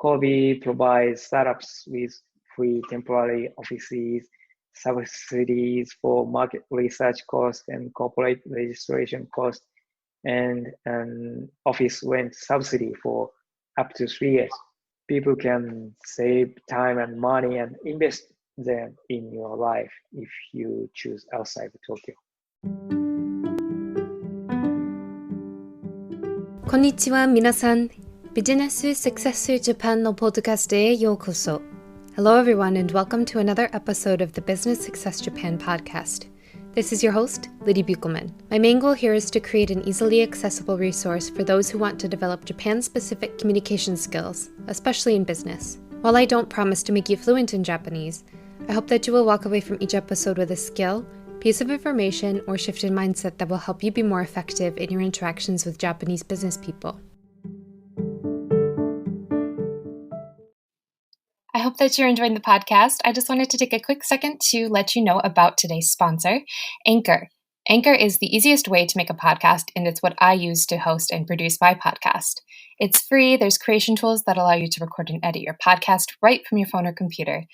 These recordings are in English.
Kobe provides startups with free temporary offices, subsidies for market research costs and corporate registration costs, and an office rent subsidy for up to 3 years. People can save time and money and invest them in your life if you choose outside Tokyo. こんにちは、皆さん。ビジネス Success Japan のポッドキャストへようこそ。Hello everyone and welcome to another episode of the Business Success Japan podcast. This is your host, Liddy Buchelman. My main goal here is to create an easily accessible resource for those who want to develop Japan-specific communication skills, especially in business. While I don't promise to make you fluent in Japanese, I hope that you will walk away from each episode with a skill, piece of information, or shift in mindset that will help you be more effective in your interactions with Japanese business people. I hope that you're enjoying the podcast. I just wanted to take a quick second to let you know about today's sponsor, Anchor. Anchor is the easiest way to make a podcast, and it's what I use to host and produce my podcast. It's free. There's creation tools that allow you to record and edit your podcast right from your phone or computer.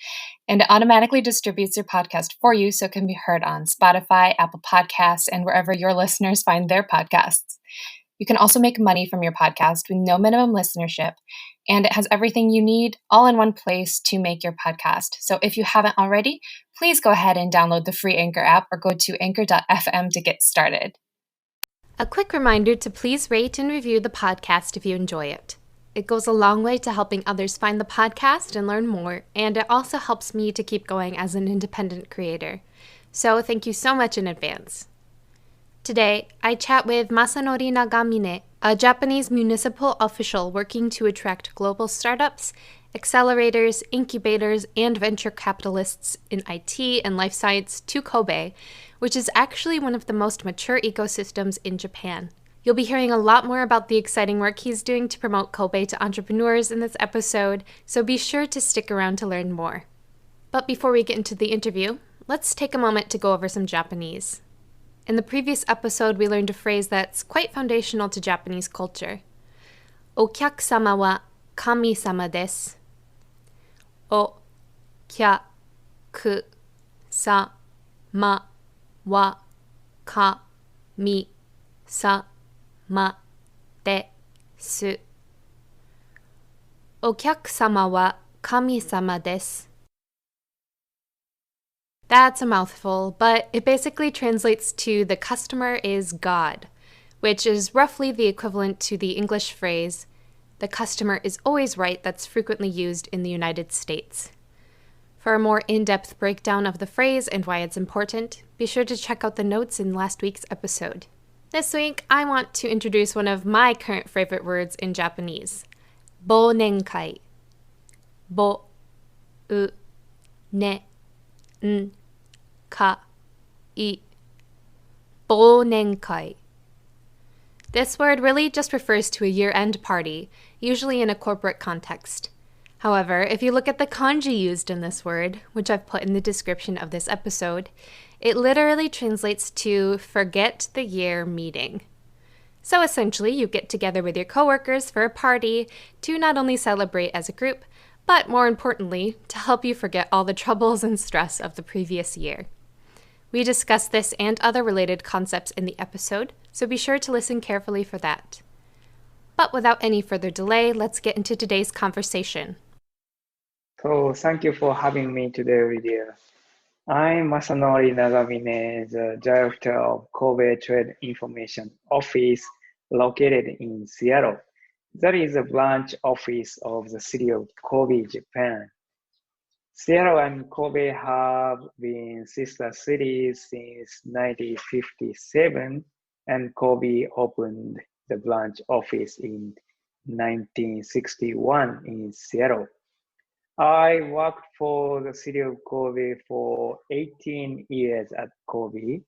And it automatically distributes your podcast for you so it can be heard on Spotify, Apple Podcasts, and wherever your listeners find their podcasts. You can also make money from your podcast with no minimum listenership, and it has everything you need all in one place to make your podcast. So if you haven't already, please go ahead and download the free Anchor app or go to anchor.fm to get started. A quick reminder to please rate and review the podcast if you enjoy it. It goes a long way to helping others find the podcast and learn more, and it also helps me to keep going as an independent creator. So thank you so much in advance. Today, I chat with Masanori Nagamine, a Japanese municipal official working to attract global startups, accelerators, incubators, and venture capitalists in IT and life science to Kobe, which is actually one of the most mature ecosystems in Japan. You'll be hearing a lot more about the exciting work he's doing to promote Kobe to entrepreneurs in this episode, so be sure to stick around to learn more. But before we get into the interview, let's take a moment to go over some Japanese. In the previous episode, we learned a phrase that's quite foundational to Japanese culture. お客様は神様です。お客様は神様です。お客様は神様です。That's a mouthful, but it basically translates to the customer is God, which is roughly the equivalent to the English phrase, the customer is always right, that's frequently used in the United States. For a more in-depth breakdown of the phrase and why it's important, be sure to check out the notes in last week's episode. This week, I want to introduce one of my current favorite words in Japanese, 忘年会. ぼうねんかい. 忘年会. This word really just refers to a year-end party, usually in a corporate context. However, if you look at the kanji used in this word, which I've put in the description of this episode, it literally translates to forget the year meeting. So essentially, you get together with your coworkers for a party to not only celebrate as a group, but more importantly, to help you forget all the troubles and stress of the previous year. We discuss this and other related concepts in the episode, so be sure to listen carefully for that. But without any further delay, let's get into today's conversation. So thank you for having me today, Lydia. I'm Masanori Nagamine, the Director of Kobe Trade Information Office located in Seattle. That is a branch office of the city of Kobe, Japan. Seattle and Kobe have been sister cities since 1957, and Kobe opened the branch office in 1961 in Seattle. I worked for the city of Kobe for 18 years at Kobe,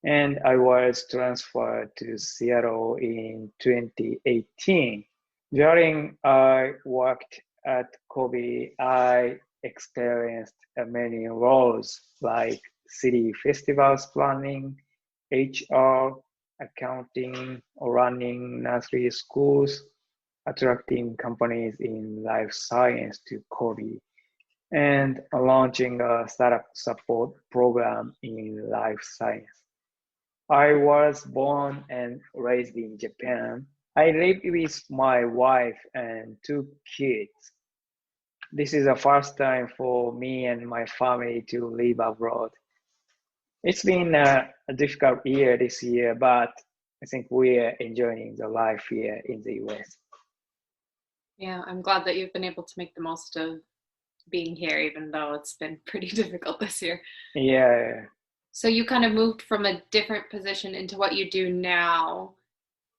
and I was transferred to Seattle in 2018. During I worked at Kobe, I experienced many roles like city festivals planning, HR, accounting, running nursery schools, attracting companies in life science to Kobe, and launching a startup support program in life science. I was born and raised in Japan. I live with my wife and two kids. This is the first time for me and my family to live abroad. It's been a difficult year this year, but I think we are enjoying the life here in the US. Yeah, I'm glad that you've been able to make the most of being here, even though it's been pretty difficult this year. Yeah, So you kind of moved from a different position into what you do now.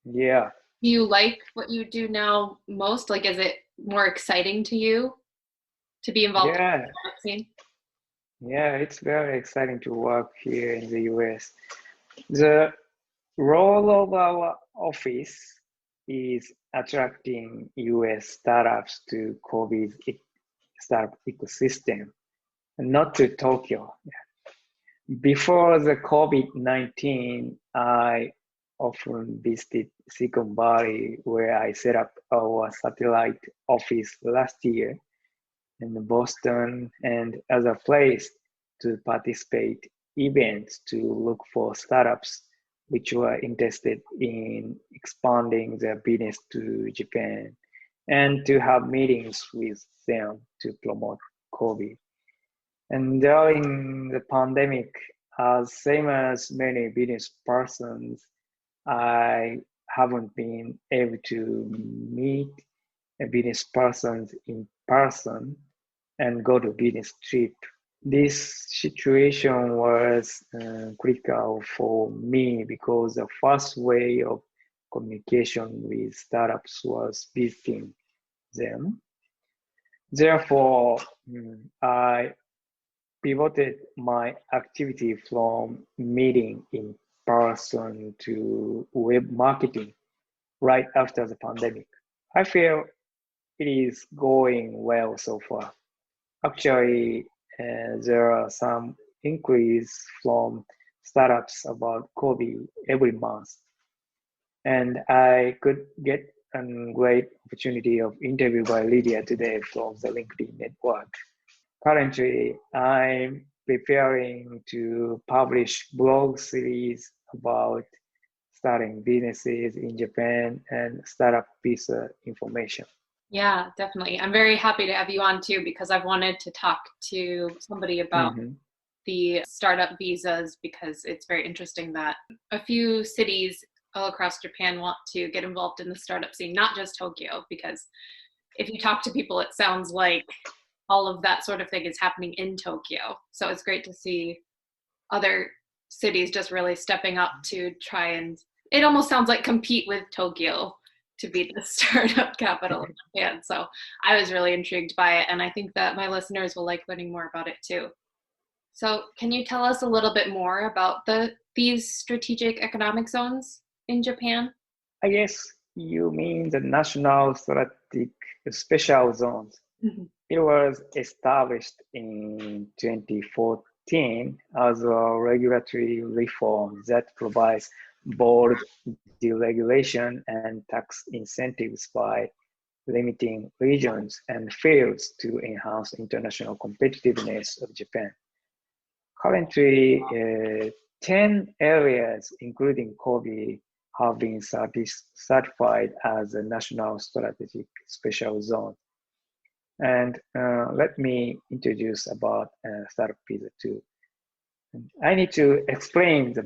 yeah, Do you like what you do now most? Like, is it more exciting to you to be involved in yeah, the startup scene? yeah. It's very exciting to work here in the US. The role of our office is attracting US startups to Kobe's startup ecosystem, not to Tokyo. Before the COVID-19, I often visited Silicon Valley, where I set up our satellite office last year, in Boston, and as a place to participate events to look for startups which were interested in expanding their business to Japan, and to have meetings with them to promote Kobe. And during the pandemic, as same as many business persons, I haven't been able to meet business persons in person and go to business trip. This situation was critical for me because the first way of communication with startups was visiting them. Therefore, I pivoted my activity from meeting in person to web marketing right after the pandemic. I feel it is going well so far. Actually, there are some inquiries from startups about Kobe every month, and I could get a great opportunity of interview by Lydia today from the LinkedIn network. Currently, I'm preparing to publish blog series about starting businesses in Japan and startup visa information. Yeah, definitely. I'm very happy to have you on too because I've wanted to talk to somebody about Mm-hmm. the startup visas because it's very interesting that a few cities all across Japan want to get involved in the startup scene, not just Tokyo, because if you talk to people, it sounds like all of that sort of thing is happening in Tokyo. So it's great to see other cities just really stepping up to try and, it almost sounds like compete with Tokyo to be the startup capital of Japan. So I was really intrigued by it, and I think that my listeners will like learning more about it too. So can you tell us a little bit more about these strategic economic zones in Japan? I guess you mean the National Strategic Special Zones. Mm-hmm. It was established in 2014 as a regulatory reform that provides bold deregulation and tax incentives by limiting regions and fields to enhance international competitiveness of Japan. Currently, 10 areas, including Kobe, have been certified as a national strategic special zone. And let me introduce about startup visa too. I need to explain the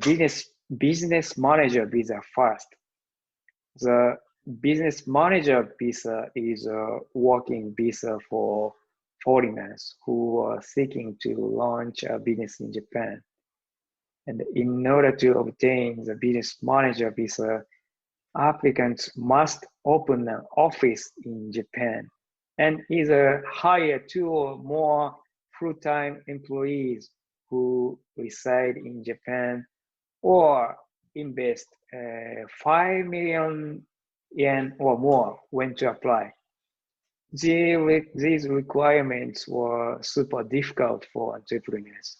business manager visa first. The business manager visa is a working visa for foreigners who are seeking to launch a business in Japan. And in order to obtain the business manager visa, applicants must open an office in Japan and either hire two or more full-time employees who reside in Japan or invest 5 million yen or more when to apply. These requirements were super difficult for entrepreneurs.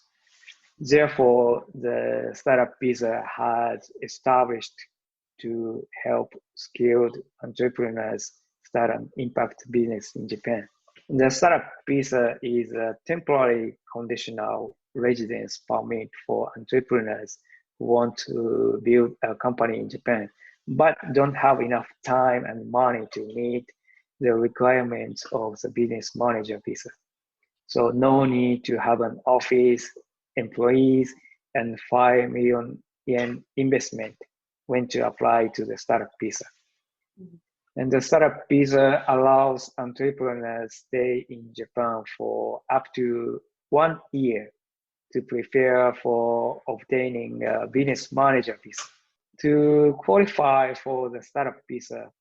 Therefore, the startup visa has established to help skilled entrepreneurs startup impact business in Japan. The startup visa is a temporary conditional residence permit for entrepreneurs who want to build a company in Japan, but don't have enough time and money to meet the requirements of the business manager visa. So no need to have an office, employees, and 5 million yen investment when to apply to the startup visa. Mm-hmm. And the startup visa allows entrepreneurs stay in Japan for up to 1 year to prepare for obtaining a business manager visa. To qualify for the startup visa,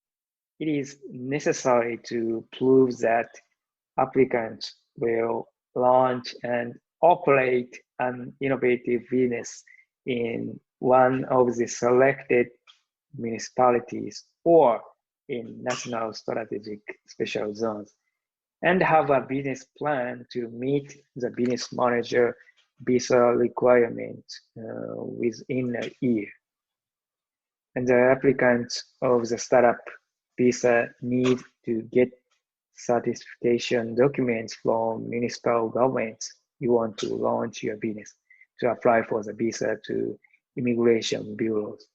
it is necessary to prove that applicants will launch and operate an innovative business in one of the selected municipalities or in national strategic special zones, and have a business plan to meet the business manager visa requirement within a year. And the applicants of the startup visa need to get certification documents from municipal governments you want to launch your business to apply for the visa to immigration bureaus.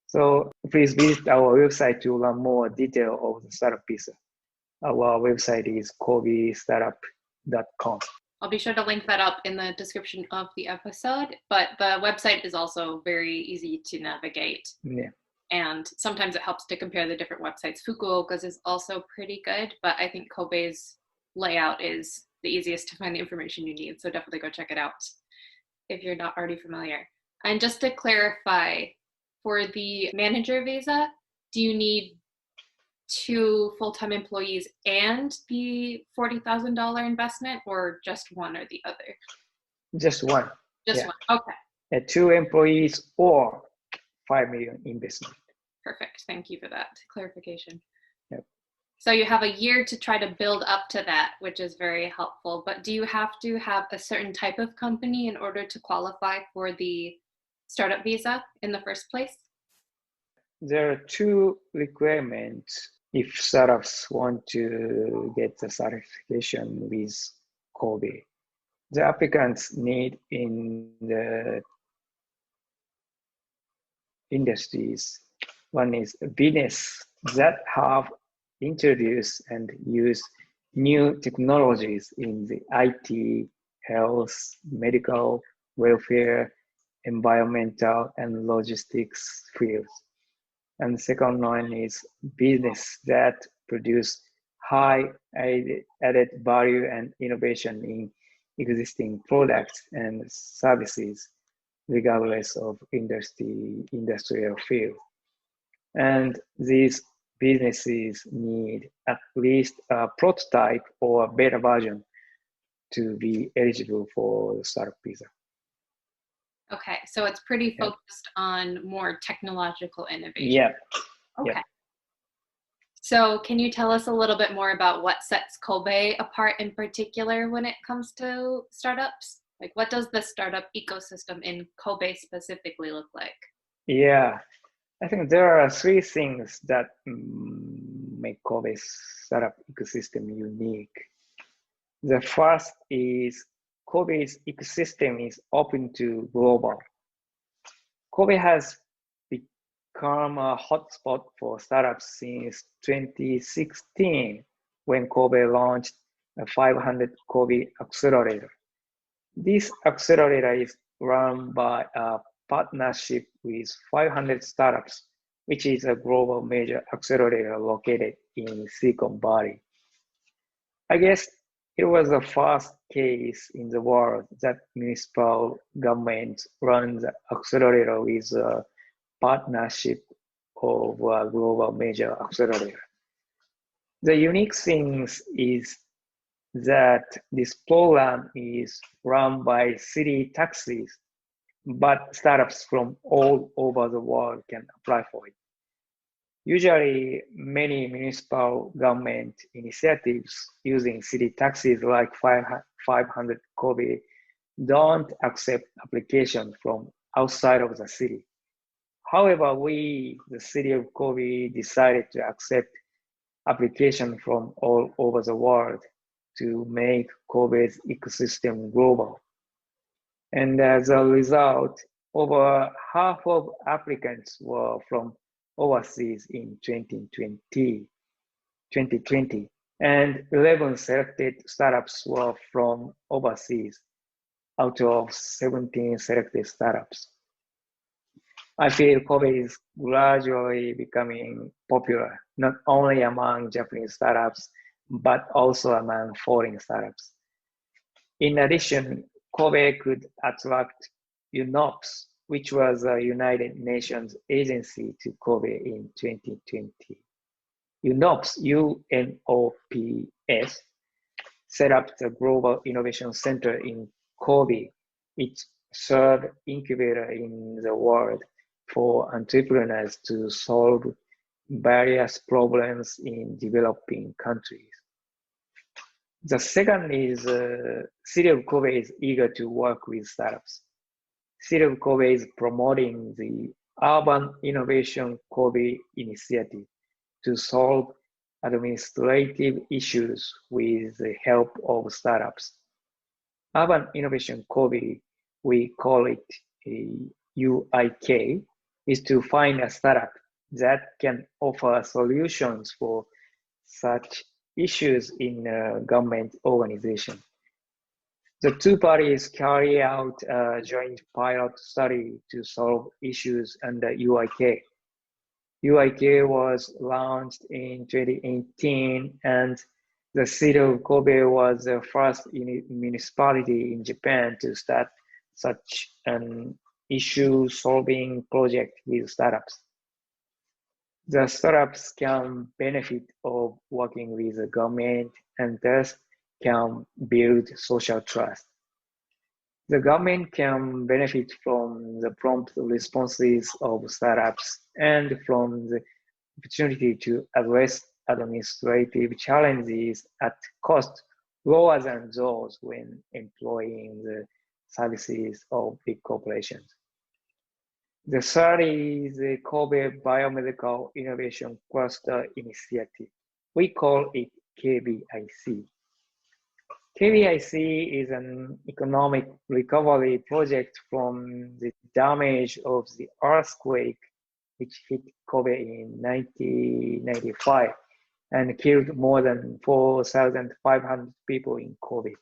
So please visit our website to learn more detail of the startup visa. Our website is kobistartup.com. I'll be sure to link that up in the description of the episode, but the website is also very easy to navigate. Yeah. And sometimes it helps to compare the different websites. Fukuoka's is also pretty good, but I think Kobe's layout is the easiest to find the information you need. So definitely go check it out if you're not already familiar. And just to clarify, for the manager visa, do you need 2 full-time employees and the $40,000 investment, or just one or the other? Just one. Just one. Okay. 2 employees or 5 million investment. Perfect. Thank you for that clarification. Yep. So you have a year to try to build up to that, which is very helpful. But do you have to have a certain type of company in order to qualify for the startup visa in the first place? There are 2 requirements if startups want to get the certification with Kobe. The applicants need in the industries. One is business that have introduced and use new technologies in the IT, health, medical, welfare, environmental, and logistics fields. And the second one is business that produce high added value and innovation in existing products and services, regardless of industrial field. And these businesses need at least a prototype or a beta version to be eligible for the startup visa. Okay, so it's pretty focused on more technological innovation. Yeah. Okay. Yeah. So can you tell us a little bit more about what sets Kobe apart in particular when it comes to startups? Like, what does the startup ecosystem in Kobe specifically look like? Yeah, I think there are 3 things that make Kobe's startup ecosystem unique. The first is Kobe's ecosystem is open to global. Kobe has become a hotspot for startups since 2016 when Kobe launched a 500 Kobe Accelerator. This accelerator is run by a partnership with 500 startups, which is a global major accelerator located in Silicon Valley. I guess it was the first case in the world that municipal government runs the accelerator with a partnership of a global major accelerator. The unique thing is that this program is run by city taxis, but startups from all over the world can apply for it. Usually, many municipal government initiatives using city taxis like 500 Kobe don't accept applications from outside of the city. However, we, the city of Kobe, decided to accept applications from all over the world to make Kobe's ecosystem global. And as a result, over half of applicants were from overseas in 2020, and 11 selected startups were from overseas out of 17 selected startups. I feel Kobe is gradually becoming popular, not only among Japanese startups, but also among foreign startups. In addition, Kobe could attract UNOPS, which was a United Nations agency to Kobe in 2020. UNOPS, UNOPS, set up the Global Innovation Center in Kobe, its third incubator in the world for entrepreneurs to solve various problems in developing countries. The second is City of Kobe is eager to work with startups. City of Kobe is promoting the Urban Innovation Kobe initiative to solve administrative issues with the help of startups. Urban Innovation Kobe, we call it UIK, is to find a startup that can offer solutions for such issues in a government organization. The two parties carry out a joint pilot study to solve issues under UIK. UIK was launched in 2018, and the city of Kobe was the first municipality in Japan to start such an issue-solving project with startups. The startups can benefit of working with the government and thus can build social trust. The government can benefit from the prompt responses of startups and from the opportunity to address administrative challenges at cost lower than those when employing the services of big corporations. The third is the Kobe Biomedical Innovation Cluster Initiative. We call it KBIC. KBIC is an economic recovery project from the damage of the earthquake which hit Kobe in 1995 and killed more than 4,500 people in Kobe.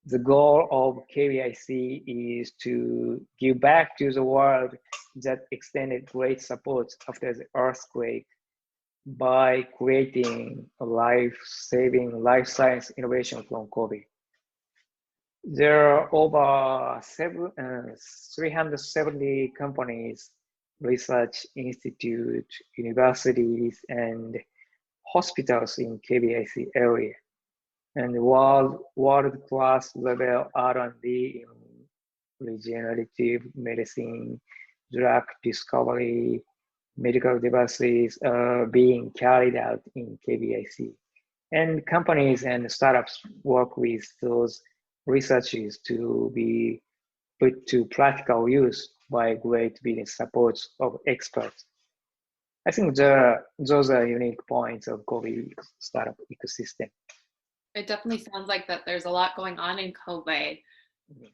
The goal of KBIC is to give back to the world that extended great support after the earthquake by creating a life-saving life science innovation from Kobe. There are over 370 companies, research institutes, universities, and hospitals in KBIC area, and world-class level R&D in regenerative medicine, drug discovery, medical devices are being carried out in KBIC. And companies and startups work with those researches to be put to practical use by great business support of experts. I think those are unique points of Kobe startup ecosystem. It definitely sounds like that there's a lot going on in Kobe.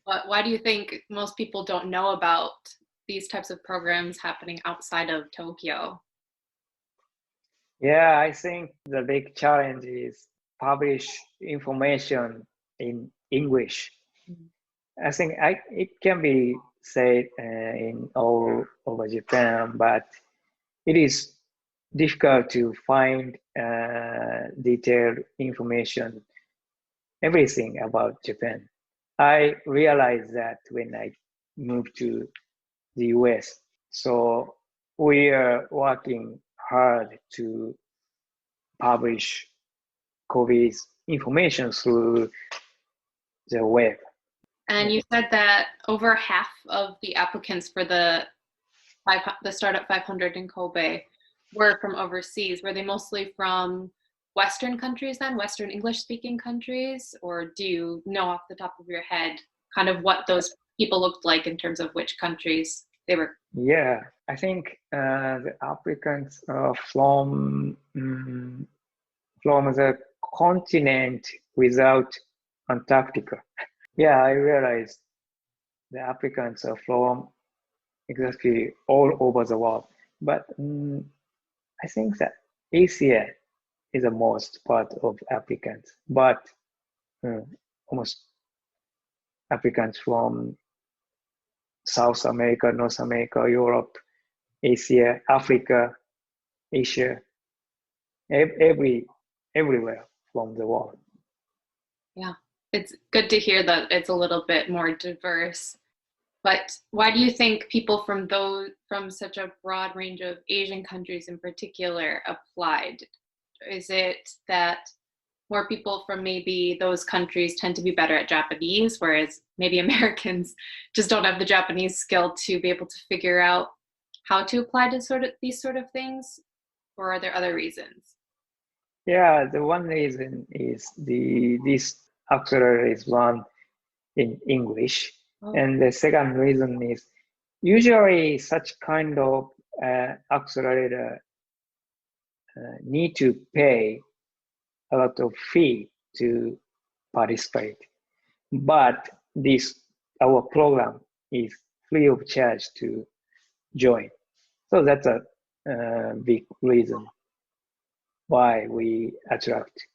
But why do you think most people don't know about these types of programs happening outside of Tokyo? Yeah, I think the big challenge is publish information in English. I think it can be said in all over Japan, but it is difficult to find detailed information, everything about Japan. I realized that when I moved to the US. So we are working hard to publish Kobe's information through the web. And you said that over half of the applicants for the Startup 500 in Kobe were from overseas. Were they mostly from Western countries then, Western English-speaking countries? Or do you know off the top of your head kind of what those people looked like in terms of which countries? they were? Yeah, I think the applicants from the continent without Antarctica. Yeah, I realized the applicants are from exactly all over the world. But I think that Asia is the most part of applicants, but almost applicants from South America, North America, Europe, Asia, Africa, Asia, everywhere from the world. Yeah, it's good to hear that it's a little bit more diverse. But why do you think people from such a broad range of Asian countries in particular applied? Is it that more people from maybe those countries tend to be better at Japanese, whereas maybe Americans just don't have the Japanese skill to be able to figure out how to apply to these sort of things? Or are there other reasons? Yeah, the one reason is this accelerator is run in English. Oh. And the second reason is usually such kind of accelerator need to pay a lot of fee to participate. But our program is free of charge to join. So that's a big reason why we attract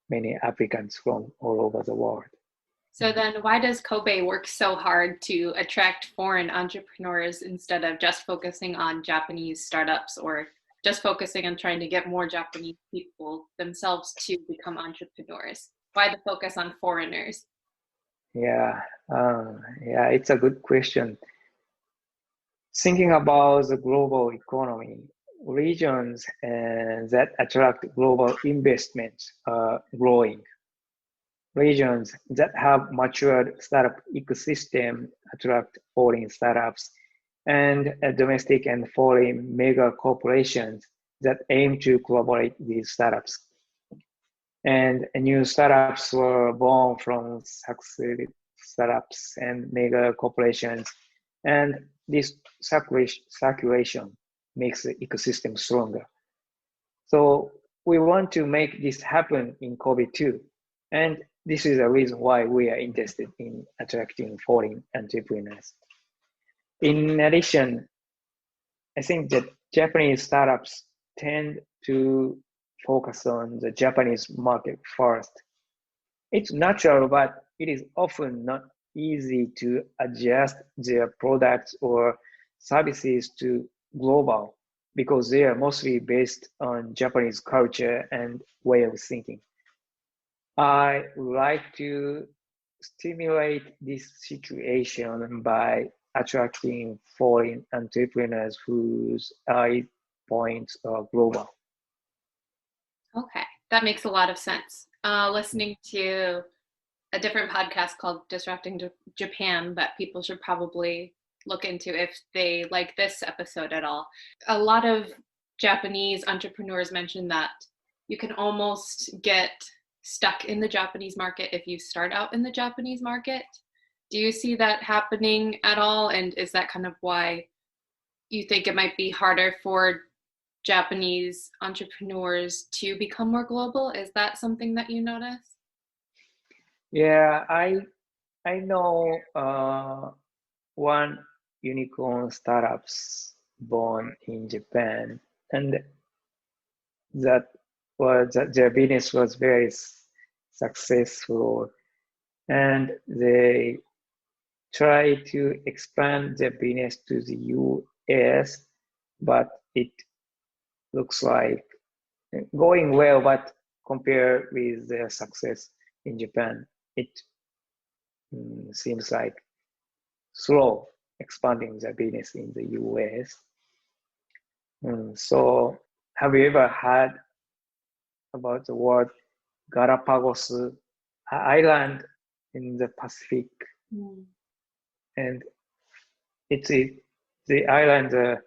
many applicants from all over the world. So then why does Kobe work so hard to attract foreign entrepreneurs instead of just focusing on Japanese startups or just focusing on trying to get more Japanese people themselves to become entrepreneurs? Why the focus on foreigners? Yeah, it's a good question. Thinking about the global economy, regions that attract global investments are growing. Regions that have matured startup ecosystem attract foreign startups, and domestic and foreign mega corporations that aim to collaborate with startups. And new startups were born from succeeded startups and mega corporations. And this circulation makes the ecosystem stronger. So we want to make this happen in Kobe too. And this is the reason why we are interested in attracting foreign entrepreneurs. In addition, I think that Japanese startups tend to focus on the Japanese market first. It's natural, but it is often not easy to adjust their products or services to global because they are mostly based on Japanese culture and way of thinking. I would like to stimulate this situation by attracting foreign entrepreneurs whose eye points are global. Okay, that makes a lot of sense. Listening to a different podcast called Disrupting Japan that people should probably look into if they like this episode at all. A lot of Japanese entrepreneurs mention that you can almost get stuck in the Japanese market if you start out in the Japanese market. Do you see that happening at all? And is that kind of why you think it might be harder for Japanese entrepreneurs to become more global? Is that something that you notice? Yeah, I know one unicorn startups born in Japan, and their business was very successful, and they try to expand their business to the US, but it looks like going well, but compared with their success in Japan, it seems like slow expanding their business in the US. So have you ever heard about the word Galapagos island in the Pacific? And the islands are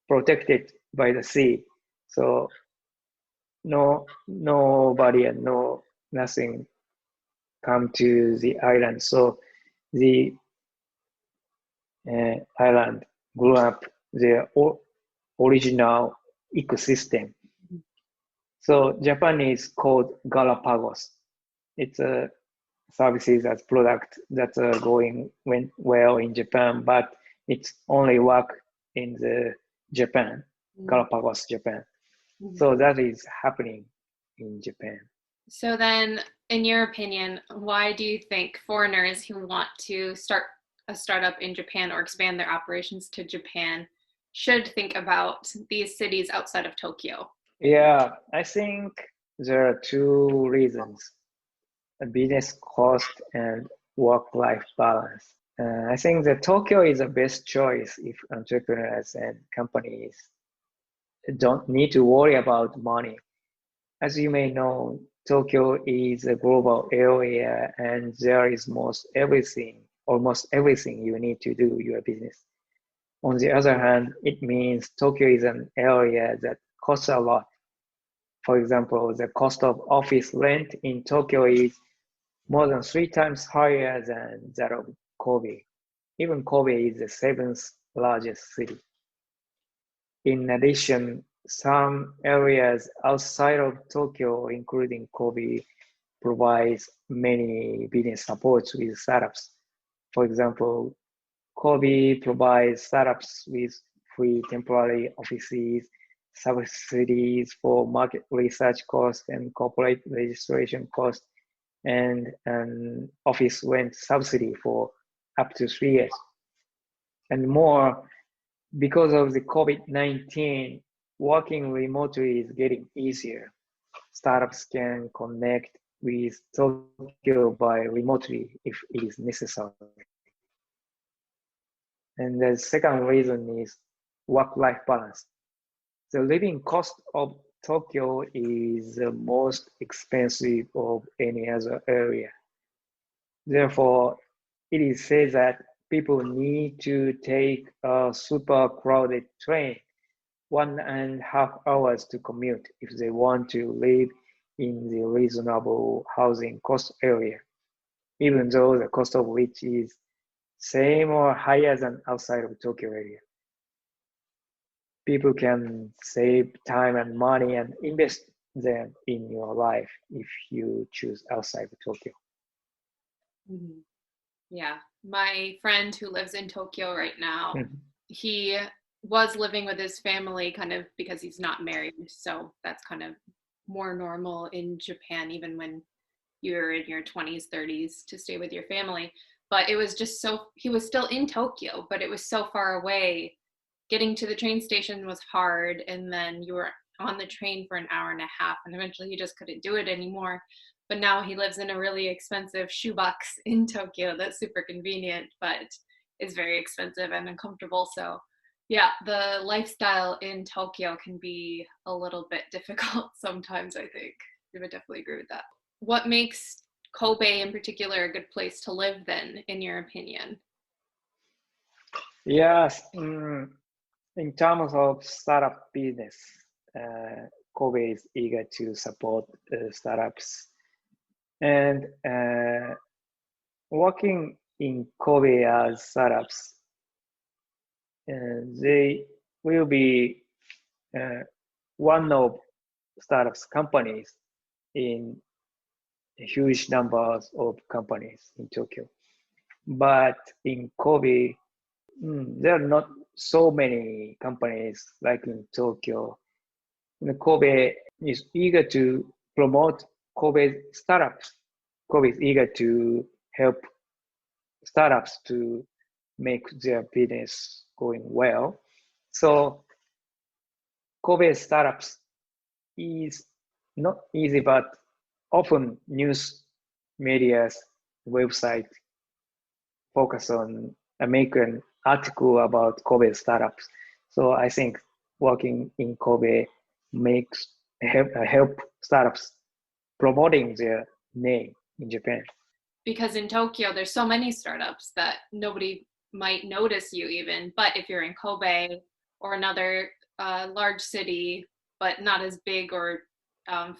protected by the sea. So nobody and nothing come to the island. So the island grew up their original ecosystem. So Japan is called Galapagos. It's a services as product that's going well in Japan, but it's only work in the Japan, Galapagos, Japan. So that is happening in Japan. So then, in your opinion, why do you think foreigners who want to start a startup in Japan or expand their operations to Japan should think about these cities outside of Tokyo? Yeah, I think there are two reasons: a business cost and work-life balance. I think that Tokyo is the best choice if entrepreneurs and companies don't need to worry about money. As you may know, Tokyo is a global area and there is almost everything you need to do your business. On the other hand, it means Tokyo is an area that costs a lot. For example, the cost of office rent in Tokyo is more than 3 times higher than that of Kobe. Even Kobe is the seventh largest city. In addition, some areas outside of Tokyo, including Kobe, provides many business supports with startups. For example, Kobe provides startups with free temporary offices, subsidies for market research costs and corporate registration costs, and an office rent subsidy for up to 3 years. And more, because of the COVID-19, working remotely is getting easier. Startups can connect with Tokyo by remotely if it is necessary. And the second reason is work-life balance. The living cost of Tokyo is the most expensive of any other area. Therefore, it is said that people need to take a super crowded train 1.5 hours to commute if they want to live in the reasonable housing cost area, even though the cost of which is same or higher than outside of Tokyo area. People can save time and money and invest them in your life if you choose outside of Tokyo. Mm-hmm. Yeah, my friend who lives in Tokyo right now, he was living with his family kind of because he's not married. So that's kind of more normal in Japan, even when you're in your 20s, 30s to stay with your family. But it was just he was still in Tokyo, but it was so far away. Getting to the train station was hard. And then you were on the train for an hour and a half. And eventually he just couldn't do it anymore. But now he lives in a really expensive shoebox in Tokyo that's super convenient, but is very expensive and uncomfortable. So yeah, the lifestyle in Tokyo can be a little bit difficult sometimes, I think. I would definitely agree with that. What makes Kobe in particular a good place to live then, in your opinion? Yes, in terms of startup business, Kobe is eager to support startups. And working in Kobe as startups, they will be one of startups companies in huge numbers of companies in Tokyo. But in Kobe, there are not so many companies like in Tokyo. Kobe is eager to promote Kobe startups. Kobe is eager to help startups to make their business going well. So Kobe startups is not easy, but often news media's website focus on make an article about Kobe startups. So I think working in Kobe makes help startups promoting their name in Japan. Because in Tokyo, there's so many startups that nobody might notice you even. But if you're in Kobe or another large city, but not as big or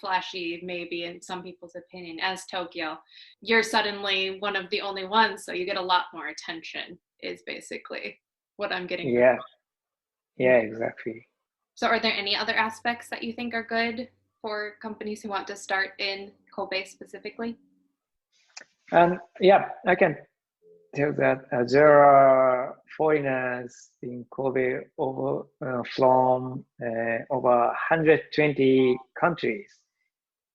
flashy, maybe in some people's opinion, as Tokyo, you're suddenly one of the only ones. So you get a lot more attention, is basically. what I'm getting. Yeah, yeah, exactly. So are there any other aspects that you think are good for companies who want to start in Kobe specifically? And yeah, I can tell that there are foreigners in Kobe from over 120 countries.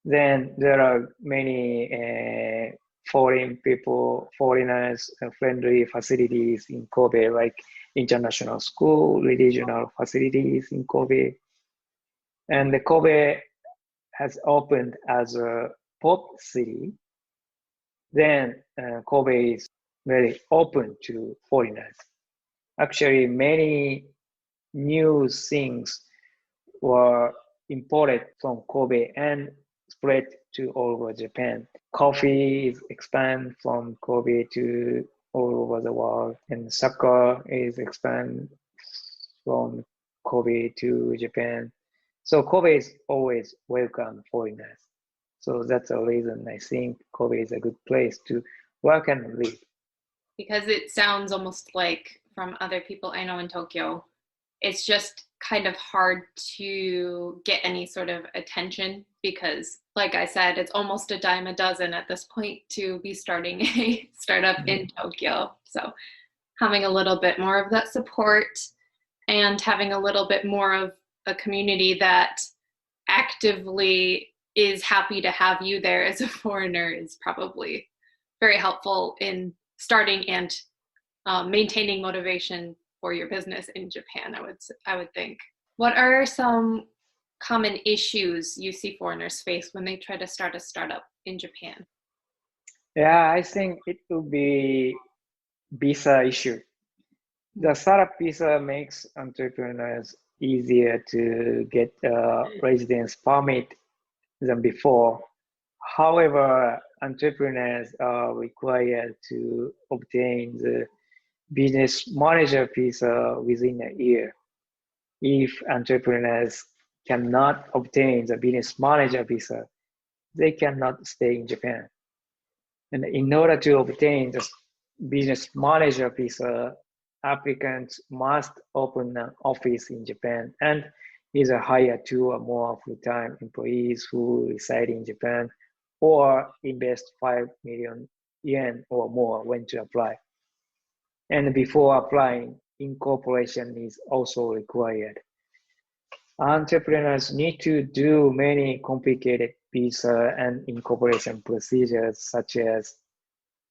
Then there are many foreigners, friendly facilities in Kobe, like international school, regional facilities in Kobe. And the Kobe has opened as a port city. Then Kobe is very open to foreigners. Actually, many new things were imported from Kobe and spread to all over Japan. Coffee is expanded from Kobe to all over the world, and soccer is expanded from Kobe to Japan. So Kobe is always welcome foreigners. So that's the reason I think Kobe is a good place to work and live. Because it sounds almost like from other people I know in Tokyo, it's just kind of hard to get any sort of attention because, like I said, it's almost a dime a dozen at this point to be starting a startup in Tokyo. So having a little bit more of that support and having a little bit more of a community that actively is happy to have you there as a foreigner is probably very helpful in starting and maintaining motivation for your business in Japan, I would think. What are some common issues you see foreigners face when they try to start a startup in Japan? Yeah, I think it will be visa issue. The startup visa makes entrepreneurs easier to get a residence permit than before. However, entrepreneurs are required to obtain the business manager visa within a year. If entrepreneurs cannot obtain the business manager visa, they cannot stay in Japan. And in order to obtain the business manager visa, applicants must open an office in Japan and either hire 2 or more full-time employees who reside in Japan or invest 5 million yen or more when to apply. And before applying, incorporation is also required. Entrepreneurs need to do many complicated visa and incorporation procedures such as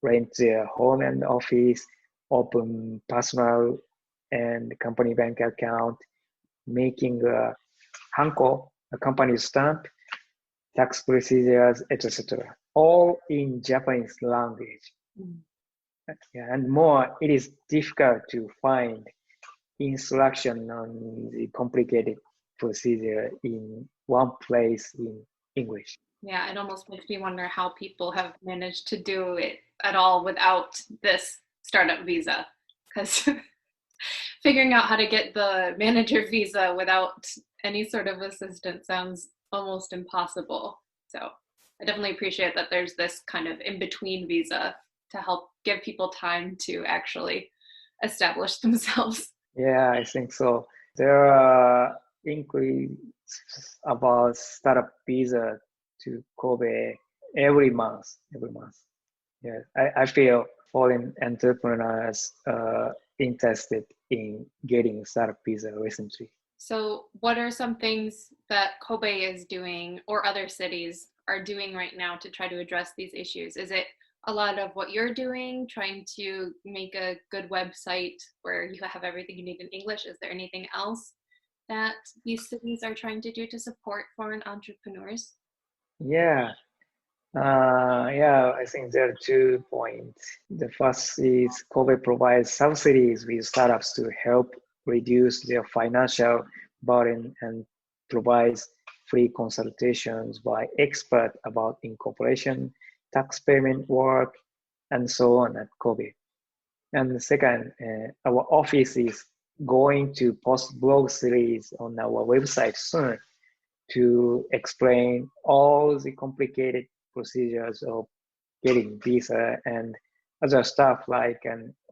rent their home and office, open personal and company bank account, making a hanko, a company stamp, tax procedures, etc. All in Japanese language. And more, it is difficult to find instruction on the complicated procedure in one place in English. Yeah, it almost makes me wonder how people have managed to do it at all without this startup visa. Because figuring out how to get the manager visa without any sort of assistance sounds almost impossible. So I definitely appreciate that there's this kind of in-between visa to help give people time to actually establish themselves. Yeah, I think so. There are inquiries about startup visa to Kobe every month. Yeah, I feel foreign entrepreneurs are interested in getting startup visa recently. So what are some things that Kobe is doing or other cities are doing right now to try to address these issues? Is it a lot of what you're doing, trying to make a good website where you have everything you need in English? Is there anything else that these cities are trying to do to support foreign entrepreneurs? Yeah, I think there are 2 points. The first is Kobe provides subsidies with startups to help reduce their financial burden and provides free consultations by experts about incorporation, tax payment work, and so on at Kobe. And the second, our office is going to post blog series on our website soon to explain all the complicated procedures of getting visa and other stuff like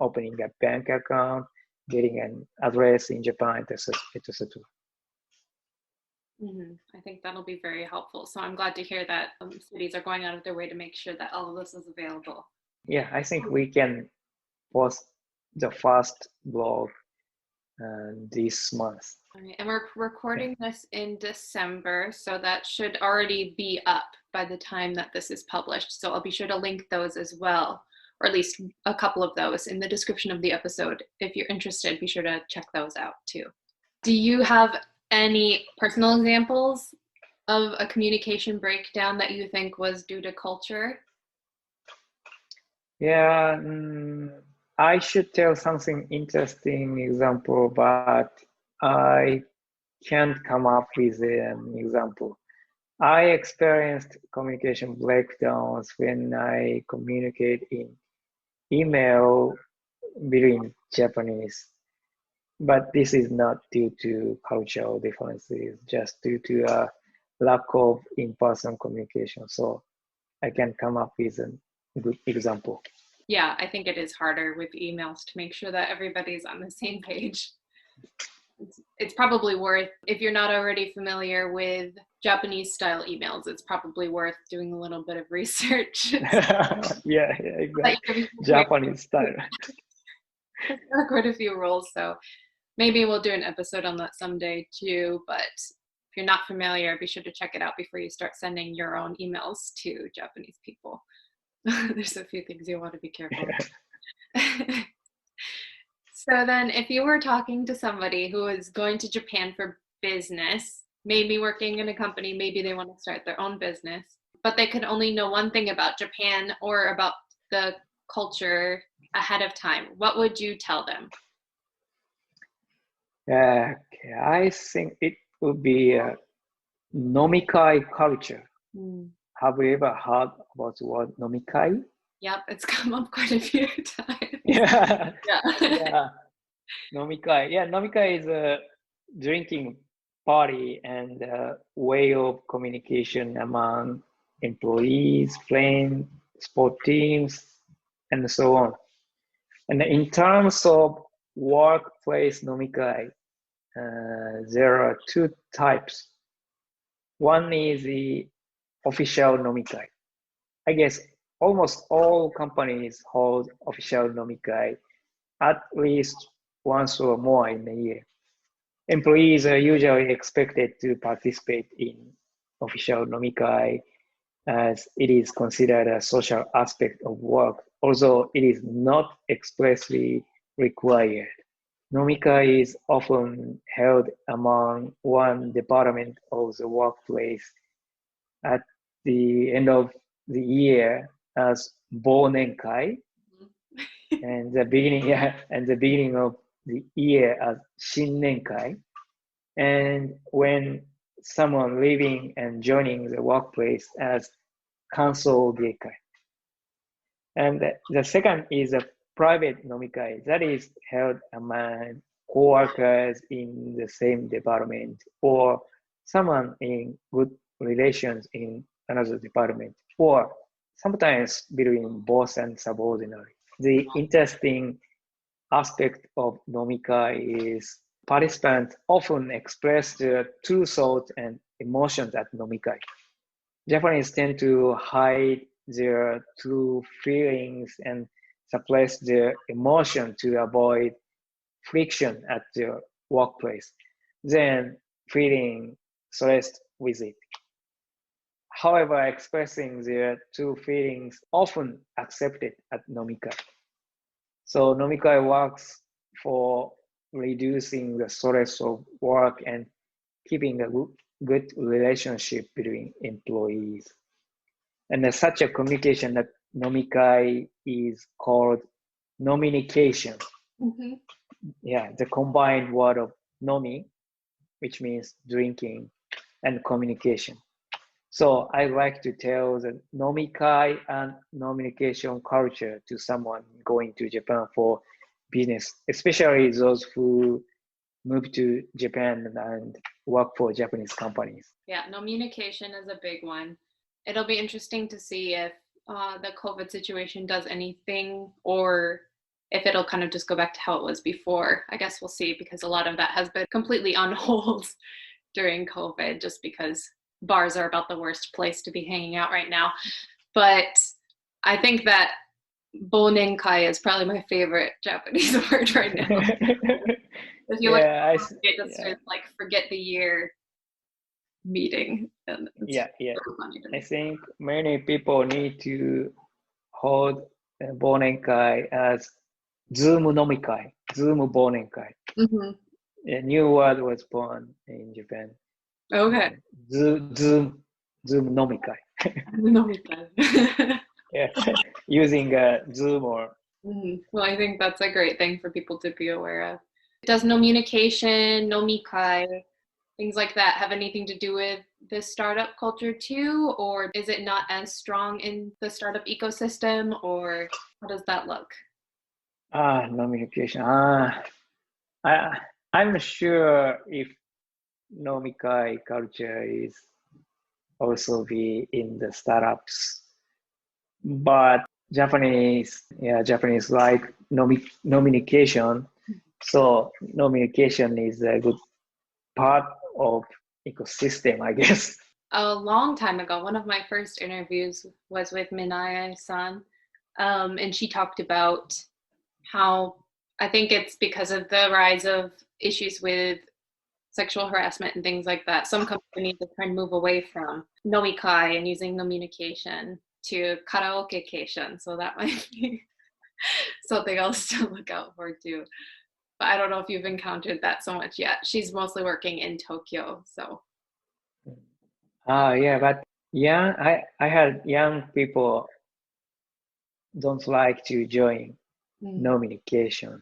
opening a bank account, getting an address in Japan, etc. etc. I think that'll be very helpful. So I'm glad to hear that cities are going out of their way to make sure that all of this is available. Yeah, I think we can post the first blog this month. All right, and we're recording this in December, so that should already be up by the time that this is published. So I'll be sure to link those as well, or at least a couple of those in the description of the episode. If you're interested, be sure to check those out too. Do you have any personal examples of a communication breakdown that you think was due to culture? Yeah, I should tell something interesting example, but I can't come up with an example. I experienced communication breakdowns when I communicate in email between Japanese, but this is not due to cultural differences, just due to a lack of in-person communication. So I can come up with a good example. Yeah, I think it is harder with emails to make sure that everybody's on the same page. It's probably worth, if you're not already familiar with Japanese style emails, it's probably worth doing a little bit of research. Yeah, exactly. Japanese style. There are quite a few rules, so maybe we'll do an episode on that someday too. But if you're not familiar, be sure to check it out before you start sending your own emails to Japanese people. There's a few things you want to be careful of. So then, if you were talking to somebody who is going to Japan for business, maybe working in a company, maybe they want to start their own business, but they could only know one thing about Japan or about the culture ahead of time, what would you tell them? Okay, I think it would be a Nomikai culture. Have you ever heard about the word Nomikai? Yep, it's come up quite a few times. Yeah. Yeah. Nomikai. Yeah, Nomikai is a drinking party and a way of communication among employees, friends, sport teams, and so on. And in terms of workplace Nomikai, there are two types. One is the official Nomikai. I guess almost all companies hold official Nomikai at least once or more in a year. Employees are usually expected to participate in official Nomikai as it is considered a social aspect of work, although it is not expressly required. Nomikai is often held among one department of the workplace at the end of the year as 忘年会 and the beginning of the year as 新年会. And when someone leaving and joining the workplace as 歓送迎会. And the second is a private nomikai that is held among co-workers in the same department or someone in good relations in another department, or sometimes between boss and subordinate. The interesting aspect of nomikai is participants often express their true thoughts and emotions at nomikai. Japanese tend to hide their true feelings and suppress their emotion to avoid friction at their workplace, then feeling stressed with it. However, expressing their true feelings often accepted at nomikai. So nomikai works for reducing the stress of work and keeping a good relationship between employees. And such a communication that nomikai is called nominication. Mm-hmm. Yeah, the combined word of nomi, which means drinking, and communication. So I like to tell the nomikai and nominication culture to someone going to Japan for business, especially those who move to Japan and work for Japanese companies. Yeah, communication is a big one. It'll be interesting to see if the COVID situation does anything or if it'll kind of just go back to how it was before. I guess we'll see, because a lot of that has been completely on hold during COVID, just because bars are about the worst place to be hanging out right now. But I think thatぼうねんかいis probably my favorite Japanese word right now. If you look at it, just like forget the year meeting. And yeah. funny to I think many people need to hold 忘年会 as Zoom Nomikai, Zoom 忘年会. A new word was born in Japan. Okay. Zoom Nomikai. Nomika. Yeah, using Zoom or. Well, I think that's a great thing for people to be aware of. Does nomication, nomikai, things like that have anything to do with the startup culture too, or is it not as strong in the startup ecosystem, or how does that look? Nomication. I'm sure if nomikai culture is also be in the startups, but Japanese like nomication. So nomication is a good part of ecosystem, I guess. A long time ago, one of my first interviews was with Minae-san, and she talked about how, I think it's because of the rise of issues with sexual harassment and things like that, some companies are trying to move away from nomikai and using nomication to karaoke-cation. So that might be something else to look out for too. But I don't know if you've encountered that so much yet. She's mostly working in Tokyo, so. Yeah, but I had young people don't like to join nomication,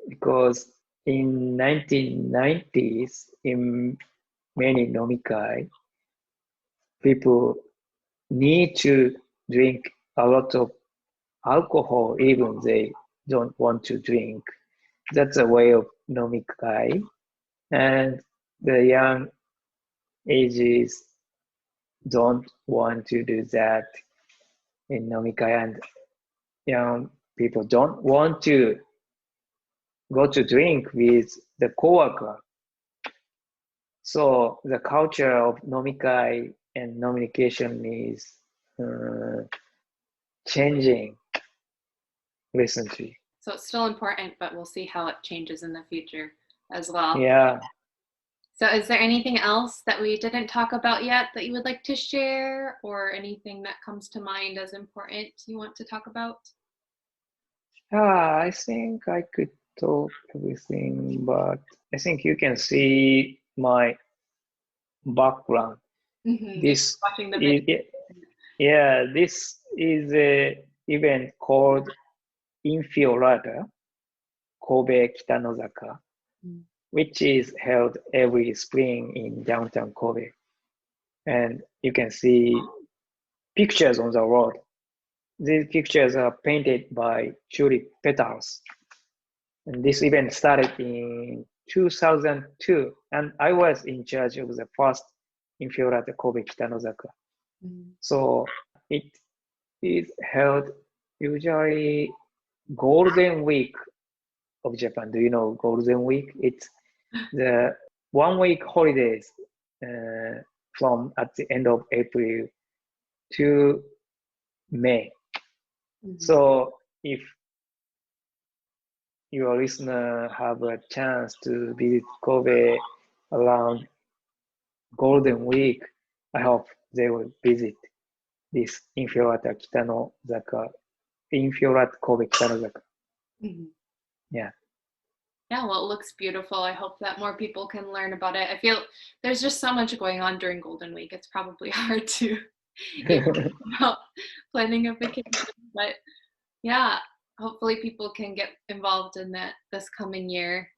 because in 1990s, in many nomikai, people need to drink a lot of alcohol, even they don't want to drink. That's a way of nomikai, and the young ages don't want to do that in nomikai, and young people don't want to go to drink with the coworker. So the culture of nomikai and nomication is changing recently. So it's still important, but we'll see how it changes in the future as well. Yeah. So is there anything else that we didn't talk about yet that you would like to share, or anything that comes to mind as important you want to talk about? I think I could talk everything, but I think you can see my background. This watching the video. This is an event called Infiorata Kobe Kitanozaka, which is held every spring in downtown Kobe. And you can see pictures on the road. These pictures are painted by tulip petals. And this event started in 2002, and I was in charge of the first Infiorata Kobe Kitanozaka. So it is held usually Golden Week of Japan. Do you know Golden Week? It's the 1 week holidays from at the end of April to May. So if your listener have a chance to visit Kobe around Golden Week, I hope they will visit this Infiorata Kobe Kitanozaka. Yeah. Yeah, well, it looks beautiful. I hope that more people can learn about it. I feel there's just so much going on during Golden Week. It's probably hard to about planning a vacation, but yeah, hopefully people can get involved in that this coming year,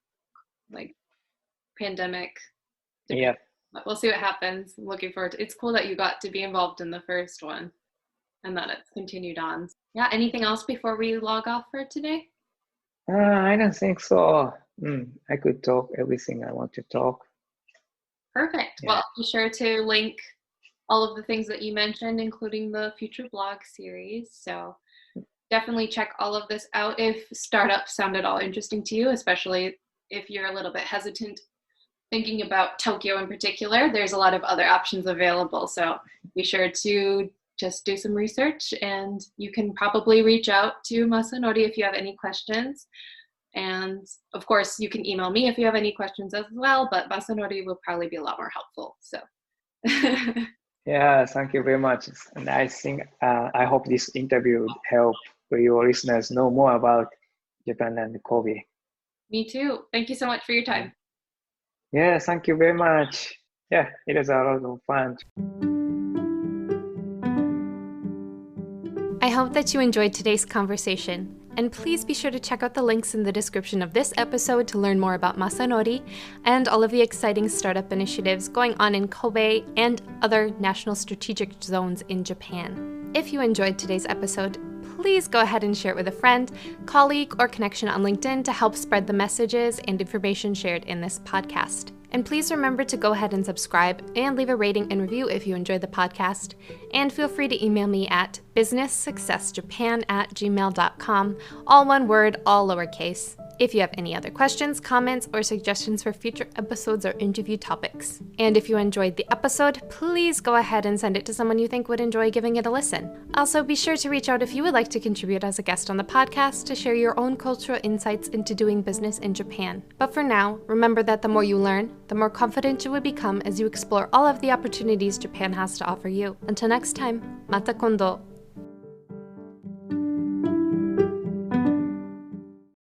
like pandemic. Yeah. But we'll see what happens. I'm looking forward to it. It's cool that you got to be involved in the first one and that it's continued on. Yeah, anything else before we log off for today? I don't think so. I could talk everything I want to talk. Perfect. Yeah. Well, I'll be sure to link all of the things that you mentioned, including the future blog series. So definitely check all of this out if startups sound at all interesting to you, especially if you're a little bit hesitant thinking about Tokyo in particular. There's a lot of other options available, so be sure to just do some research, and you can probably reach out to Masanori if you have any questions. And of course, you can email me if you have any questions as well, but Masanori will probably be a lot more helpful. So Yeah, thank you very much. And I think I hope this interview help your listeners know more about Japan and Kobe. Me too. Thank you so much for your time. Yeah, thank you very much. Yeah, it was a lot of fun. I hope that you enjoyed today's conversation. And please be sure to check out the links in the description of this episode to learn more about Masanori and all of the exciting startup initiatives going on in Kobe and other national strategic zones in Japan. If you enjoyed today's episode, please go ahead and share it with a friend, colleague, or connection on LinkedIn to help spread the messages and information shared in this podcast. And please remember to go ahead and subscribe and leave a rating and review if you enjoyed the podcast. And feel free to email me at businesssuccessjapan@gmail.com, all one word, all lowercase, if you have any other questions, comments, or suggestions for future episodes or interview topics. And if you enjoyed the episode, please go ahead and send it to someone you think would enjoy giving it a listen. Also, be sure to reach out if you would like to contribute as a guest on the podcast to share your own cultural insights into doing business in Japan. But for now, remember that the more you learn, the more confident you will become as you explore all of the opportunities Japan has to offer you. Until next time, mata kondo.